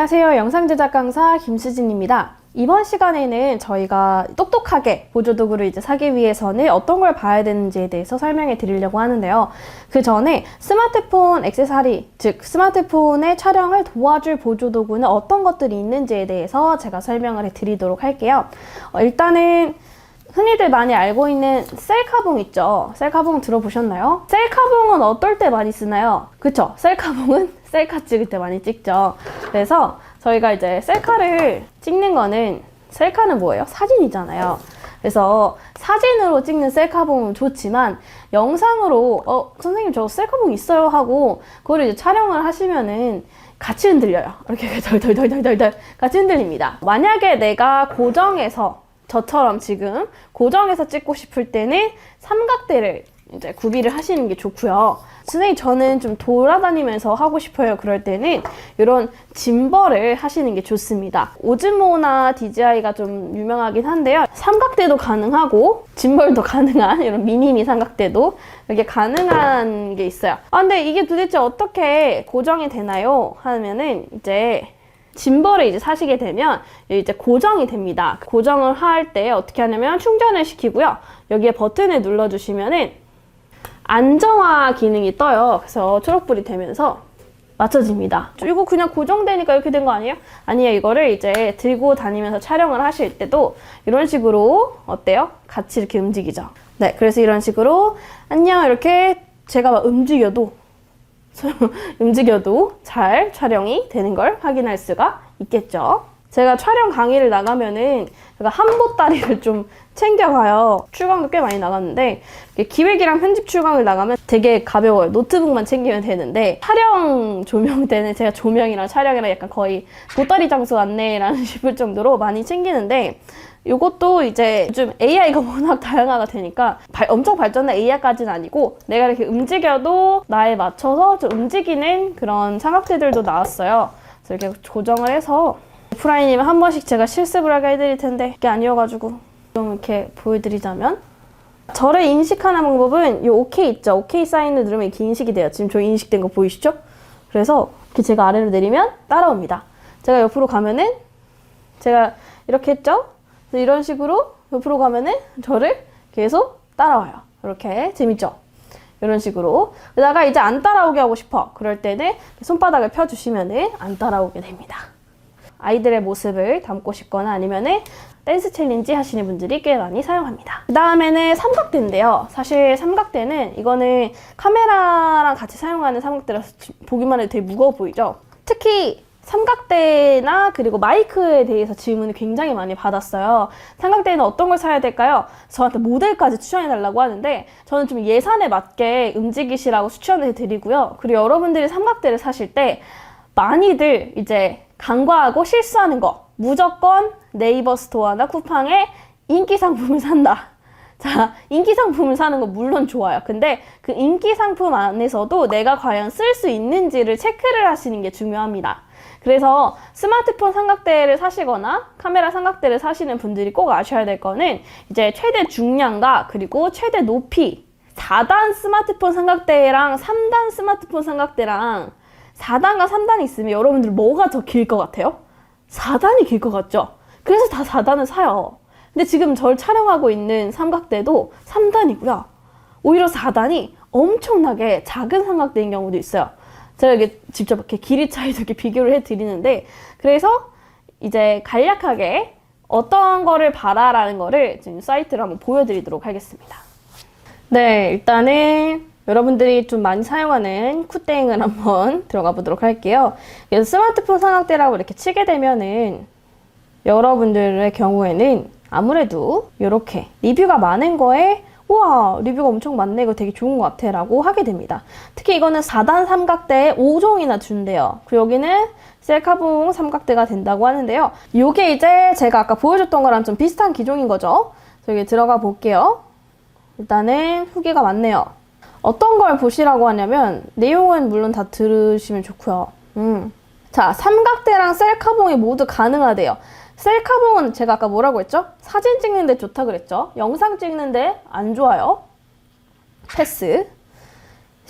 안녕하세요. 영상제작 강사 김수진입니다. 이번 시간에는 저희가 똑똑하게 보조도구를 이제 사기 위해서는 어떤 걸 봐야 되는지에 대해서 설명해 드리려고 하는데요. 그 전에 스마트폰 액세서리, 즉 스마트폰의 촬영을 도와줄 보조도구는 어떤 것들이 있는지에 대해서 제가 설명을 해 드리도록 할게요. 일단은 흔히들 많이 알고 있는 셀카봉 있죠? 셀카봉 들어보셨나요? 셀카봉은 어떨 때 많이 쓰나요? 그쵸? 셀카봉은 셀카 찍을 때 많이 찍죠. 그래서 저희가 이제 셀카를 찍는 거는, 셀카는 뭐예요? 사진이잖아요. 그래서 사진으로 찍는 셀카봉은 좋지만 영상으로 선생님 저 셀카봉 있어요 하고 그걸 이제 촬영을 하시면은 같이 흔들려요. 이렇게 덜덜덜덜덜 같이 흔들립니다. 만약에 내가 고정해서, 저처럼 지금 고정해서 찍고 싶을 때는 삼각대를 이제 구비를 하시는 게 좋고요. 선생님 저는 좀 돌아다니면서 하고 싶어요. 그럴 때는 이런 짐벌을 하시는 게 좋습니다. 오즈모나 DJI가 좀 유명하긴 한데요. 삼각대도 가능하고 짐벌도 가능한 이런 미니미 삼각대도 이렇게 가능한 게 있어요. 근데 이게 도대체 어떻게 고정이 되나요? 하면은 이제 짐벌을 이제 사시게 되면 이제 고정이 됩니다. 고정을 할 때 어떻게 하냐면 충전을 시키고요. 여기에 버튼을 눌러주시면은 안정화 기능이 떠요. 그래서 초록불이 되면서 맞춰집니다. 이거 그냥 고정되니까 이렇게 된 거 아니에요? 아니에요. 이거를 이제 들고 다니면서 촬영을 하실 때도 이런 식으로 어때요? 같이 이렇게 움직이죠. 네, 그래서 이런 식으로 안녕 이렇게 제가 막 움직여도 잘 촬영이 되는 걸 확인할 수가 있겠죠. 제가 촬영 강의를 나가면은 제가 한보따리를 좀 챙겨가요. 출강도 꽤 많이 나갔는데 기획이랑 편집 출강을 나가면 되게 가벼워요. 노트북만 챙기면 되는데 촬영 조명 때는 제가 조명이랑 촬영이랑 약간 거의 보따리 장수 같네라는 싶을 정도로 많이 챙기는데, 이것도 이제 요즘 AI가 워낙 다양화가 되니까 엄청 발전한 AI까지는 아니고 내가 이렇게 움직여도 나에 맞춰서 좀 움직이는 그런 삼각대들도 나왔어요. 그래서 이렇게 조정을 해서 오프라인이면 한 번씩 제가 실습을 하게 해드릴 텐데 그게 아니어가지고 좀 이렇게 보여드리자면, 저를 인식하는 방법은 이 OK 있죠? OK 사인을 누르면 이렇게 인식이 돼요. 지금 저 인식된 거 보이시죠? 그래서 이렇게 제가 아래로 내리면 따라옵니다. 제가 옆으로 가면은 제가 이렇게 했죠? 이런 식으로 옆으로 가면은 저를 계속 따라와요. 이렇게 재밌죠? 이런 식으로. 그러다가 이제 안 따라오게 하고 싶어. 그럴 때는 손바닥을 펴주시면은 안 따라오게 됩니다. 아이들의 모습을 담고 싶거나 아니면은 댄스 챌린지 하시는 분들이 꽤 많이 사용합니다. 그 다음에는 삼각대인데요. 사실 삼각대는 이거는 카메라랑 같이 사용하는 삼각대라서 보기만 해도 되게 무거워 보이죠? 특히 삼각대나 그리고 마이크에 대해서 질문을 굉장히 많이 받았어요. 삼각대는 어떤 걸 사야 될까요? 저한테 모델까지 추천해달라고 하는데 저는 좀 예산에 맞게 움직이시라고 추천해 드리고요. 그리고 여러분들이 삼각대를 사실 때 많이들 이제 간과하고 실수하는 거, 무조건 네이버 스토어나 쿠팡에 인기 상품을 산다. 자, 인기 상품을 사는 건 물론 좋아요. 근데 그 인기 상품 안에서도 내가 과연 쓸 수 있는지를 체크를 하시는 게 중요합니다. 그래서 스마트폰 삼각대를 사시거나 카메라 삼각대를 사시는 분들이 꼭 아셔야 될 거는 이제 최대 중량과 그리고 최대 높이, 4단 스마트폰 삼각대랑 3단 스마트폰 삼각대랑 4단과 3단이 있으면 여러분들 뭐가 더 길 것 같아요? 4단이 길 것 같죠? 그래서 다 4단을 사요. 근데 지금 저를 촬영하고 있는 삼각대도 3단이고요. 오히려 4단이 엄청나게 작은 삼각대인 경우도 있어요. 제가 이게 직접 이렇게 길이 차이도 이렇게 비교를 해드리는데, 그래서 이제 간략하게 어떤 거를 봐라라는 거를 지금 사이트를 한번 보여드리도록 하겠습니다. 네, 일단은 여러분들이 좀 많이 사용하는 쿠땡을 한번 들어가 보도록 할게요. 그래서 스마트폰 삼각대라고 이렇게 치게 되면은 여러분들의 경우에는 아무래도 이렇게 리뷰가 많은 거에 우와, 리뷰가 엄청 많네, 이거 되게 좋은 것 같아 라고 하게 됩니다. 특히 이거는 4단 삼각대에 5종이나 준대요. 그리고 여기는 셀카봉 삼각대가 된다고 하는데요. 이게 이제 제가 아까 보여줬던 거랑 좀 비슷한 기종인 거죠. 여기 들어가 볼게요. 일단은 후기가 많네요. 어떤 걸 보시라고 하냐면 내용은 물론 다 들으시면 좋고요. 자, 삼각대랑 셀카봉이 모두 가능하대요. 셀카봉은 제가 아까 뭐라고 했죠? 사진 찍는데 좋다 그랬죠? 영상 찍는데 안 좋아요. 패스.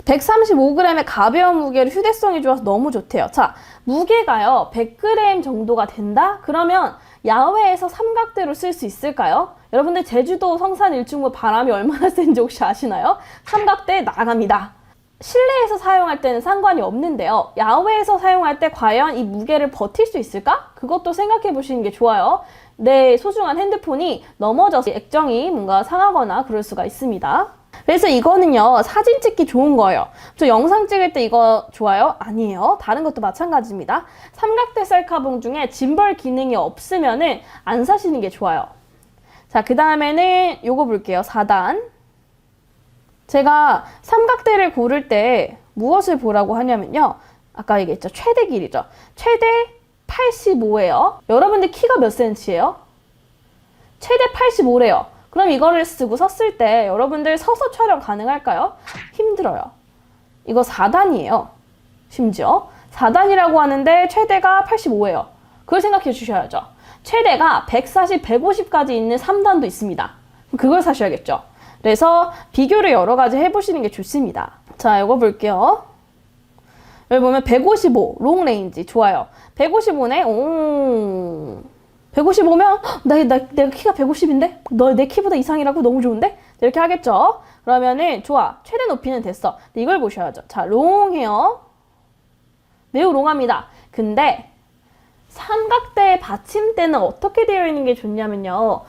135g의 가벼운 무게로 휴대성이 좋아서 너무 좋대요. 자, 무게가요 100g 정도가 된다? 그러면 야외에서 삼각대로 쓸 수 있을까요? 여러분들 제주도 성산 일출봉 바람이 얼마나 센지 혹시 아시나요? 삼각대 나갑니다. 실내에서 사용할 때는 상관이 없는데요. 야외에서 사용할 때 과연 이 무게를 버틸 수 있을까? 그것도 생각해 보시는 게 좋아요. 내 소중한 핸드폰이 넘어져서 액정이 뭔가 상하거나 그럴 수가 있습니다. 그래서 이거는요, 사진 찍기 좋은 거예요. 저 영상 찍을 때 이거 좋아요? 아니에요. 다른 것도 마찬가지입니다. 삼각대 셀카봉 중에 짐벌 기능이 없으면은 안 사시는 게 좋아요. 자, 그 다음에는 요거 볼게요. 4단. 제가 삼각대를 고를 때 무엇을 보라고 하냐면요. 아까 얘기했죠. 최대 길이죠. 최대 85예요. 여러분들 키가 몇 cm예요? 최대 85래요. 그럼 이거를 쓰고 섰을 때 여러분들 서서 촬영 가능할까요? 힘들어요. 이거 4단이에요. 심지어 4단이라고 하는데 최대가 85예요. 그걸 생각해 주셔야죠. 최대가 140, 150까지 있는 3단도 있습니다. 그걸 사셔야겠죠. 그래서 비교를 여러 가지 해보시는 게 좋습니다. 자, 이거 볼게요. 여기 보면 155, 롱 레인지 좋아요. 155네. 오. 155면 내가 키가 150인데? 너 내 키보다 이상이라고? 너무 좋은데? 이렇게 하겠죠? 그러면은 좋아. 최대 높이는 됐어. 근데 이걸 보셔야죠. 자, 롱해요. 매우 롱합니다. 근데 삼각대 받침대는 어떻게 되어 있는 게 좋냐면요.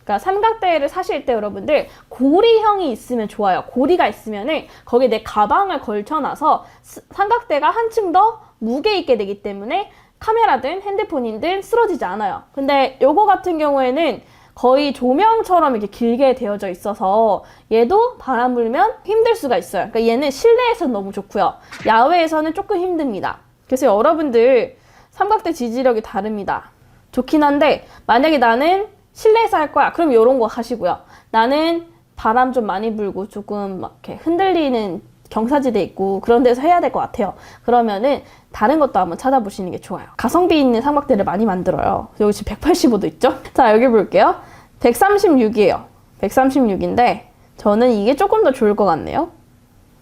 그러니까 삼각대를 사실 때 여러분들 고리형이 있으면 좋아요. 고리가 있으면은 거기에 내 가방을 걸쳐놔서 삼각대가 한층 더 무게 있게 되기 때문에 카메라든 핸드폰이든 쓰러지지 않아요. 근데 요거 같은 경우에는 거의 조명처럼 이렇게 길게 되어져 있어서 얘도 바람 불면 힘들 수가 있어요. 그러니까 얘는 실내에서는 너무 좋고요. 야외에서는 조금 힘듭니다. 그래서 여러분들 삼각대 지지력이 다릅니다. 좋긴 한데 만약에 나는 실내에서 할 거야. 그럼 요런 거 하시고요. 나는 바람 좀 많이 불고 조금 막 이렇게 흔들리는 경사지대 있고 그런 데서 해야 될 것 같아요. 그러면은 다른 것도 한번 찾아보시는 게 좋아요. 가성비 있는 삼각대를 많이 만들어요. 여기 지금 185도 있죠? 자, 여기 볼게요. 136이에요. 136인데 저는 이게 조금 더 좋을 것 같네요.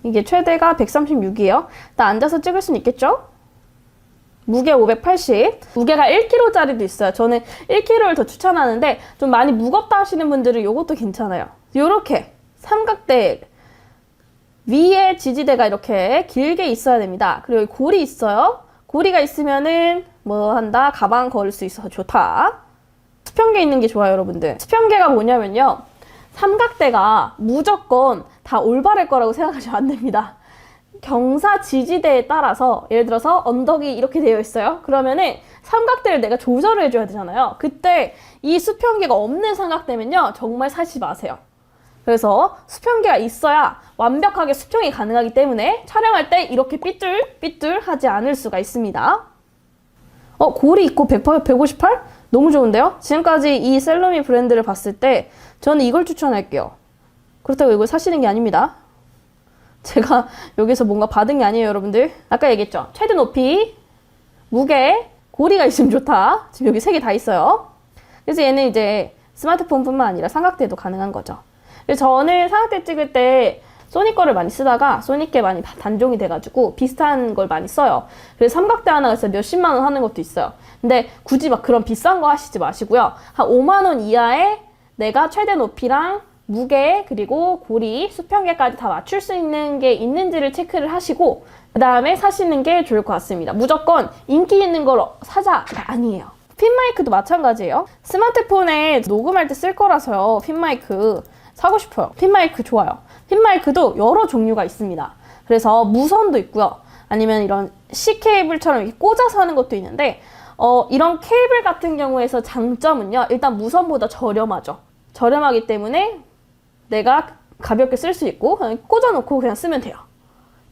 이게 최대가 136이에요. 나 앉아서 찍을 수는 있겠죠? 무게 580, 무게가 1kg짜리도 있어요. 저는 1kg를 더 추천하는데 좀 많이 무겁다 하시는 분들은 이것도 괜찮아요. 요렇게 삼각대 위에 지지대가 이렇게 길게 있어야 됩니다. 그리고 여기 고리 있어요. 고리가 있으면은 뭐 한다? 가방 걸을 수 있어서 좋다. 수평계 있는 게 좋아요, 여러분들. 수평계가 뭐냐면요. 삼각대가 무조건 다 올바를 거라고 생각하시면 안 됩니다. 경사 지지대에 따라서 예를 들어서 언덕이 이렇게 되어 있어요. 그러면은 삼각대를 내가 조절을 해줘야 되잖아요. 그때 이 수평계가 없는 삼각대면요. 정말 사지 마세요. 그래서 수평계가 있어야 완벽하게 수평이 가능하기 때문에 촬영할 때 이렇게 삐뚤삐뚤 하지 않을 수가 있습니다. 고리 있고 158? 너무 좋은데요? 지금까지 이 셀러미 브랜드를 봤을 때 저는 이걸 추천할게요. 그렇다고 이걸 사시는 게 아닙니다. 제가 여기서 뭔가 받은 게 아니에요, 여러분들. 아까 얘기했죠? 최대 높이, 무게, 고리가 있으면 좋다. 지금 여기 3개 다 있어요. 그래서 얘는 이제 스마트폰뿐만 아니라 삼각대도 가능한 거죠. 그래서 저는 삼각대 찍을 때 소니 거를 많이 쓰다가 소니께 많이 단종이 돼가지고 비슷한 걸 많이 써요. 그래서 삼각대 하나가 진짜 몇십만 원 하는 것도 있어요. 근데 굳이 막 그런 비싼 거 하시지 마시고요. 한 5만 원 이하에 내가 최대 높이랑 무게 그리고 고리, 수평계까지 다 맞출 수 있는 게 있는지를 체크를 하시고 그 다음에 사시는 게 좋을 것 같습니다. 무조건 인기 있는 걸 사자가 아니에요. 핀마이크도 마찬가지예요. 스마트폰에 녹음할 때 쓸 거라서요. 핀마이크 사고 싶어요. 핀마이크 좋아요. 핀마이크도 여러 종류가 있습니다. 그래서 무선도 있고요. 아니면 이런 C 케이블처럼 이렇게 꽂아서 하는 것도 있는데 이런 케이블 같은 경우에서 장점은요. 일단 무선보다 저렴하죠. 저렴하기 때문에 내가 가볍게 쓸 수 있고 그냥 꽂아놓고 그냥 쓰면 돼요.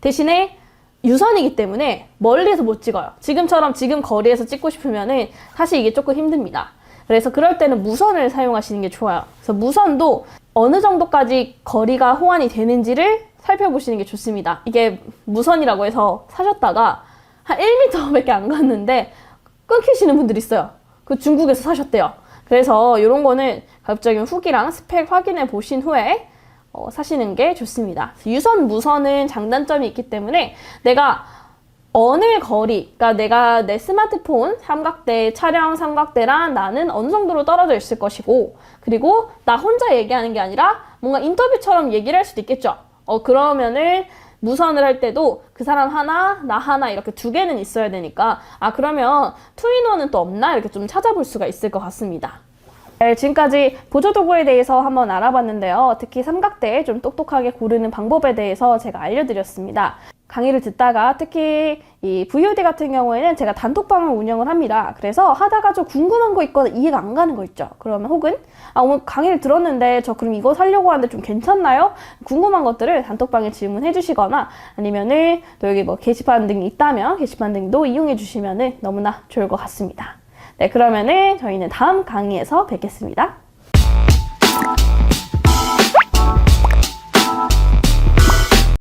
대신에 유선이기 때문에 멀리서 못 찍어요. 지금처럼 지금 거리에서 찍고 싶으면은 사실 이게 조금 힘듭니다. 그래서 그럴 때는 무선을 사용하시는 게 좋아요. 그래서 무선도 어느 정도까지 거리가 호환이 되는지를 살펴보시는 게 좋습니다. 이게 무선이라고 해서 사셨다가 한 1m밖에 안 갔는데 끊기시는 분들이 있어요. 그 중국에서 사셨대요. 그래서 이런 거는 가급적이면 후기랑 스펙 확인해 보신 후에 사시는 게 좋습니다. 유선, 무선은 장단점이 있기 때문에 내가 어느 거리, 그러니까 내가 내 스마트폰 삼각대, 촬영 삼각대랑 나는 어느 정도로 떨어져 있을 것이고, 그리고 나 혼자 얘기하는 게 아니라 뭔가 인터뷰처럼 얘기를 할 수도 있겠죠. 그러면은 무선을 할 때도 그 사람 하나, 나 하나 이렇게 두 개는 있어야 되니까, 그러면 투인원은 또 없나? 이렇게 좀 찾아볼 수가 있을 것 같습니다. 네, 지금까지 보조도구에 대해서 한번 알아봤는데요. 특히 삼각대 좀 똑똑하게 고르는 방법에 대해서 제가 알려드렸습니다. 강의를 듣다가 특히 이 VOD 같은 경우에는 제가 단톡방을 운영을 합니다. 그래서 하다가 좀 궁금한 거 있거나 이해가 안 가는 거 있죠. 그러면 혹은 오늘 강의를 들었는데 저 그럼 이거 사려고 하는데 좀 괜찮나요? 궁금한 것들을 단톡방에 질문해 주시거나 아니면은 또 여기 뭐 게시판 등이 있다면 게시판 등도 이용해 주시면은 너무나 좋을 것 같습니다. 네, 그러면은 저희는 다음 강의에서 뵙겠습니다.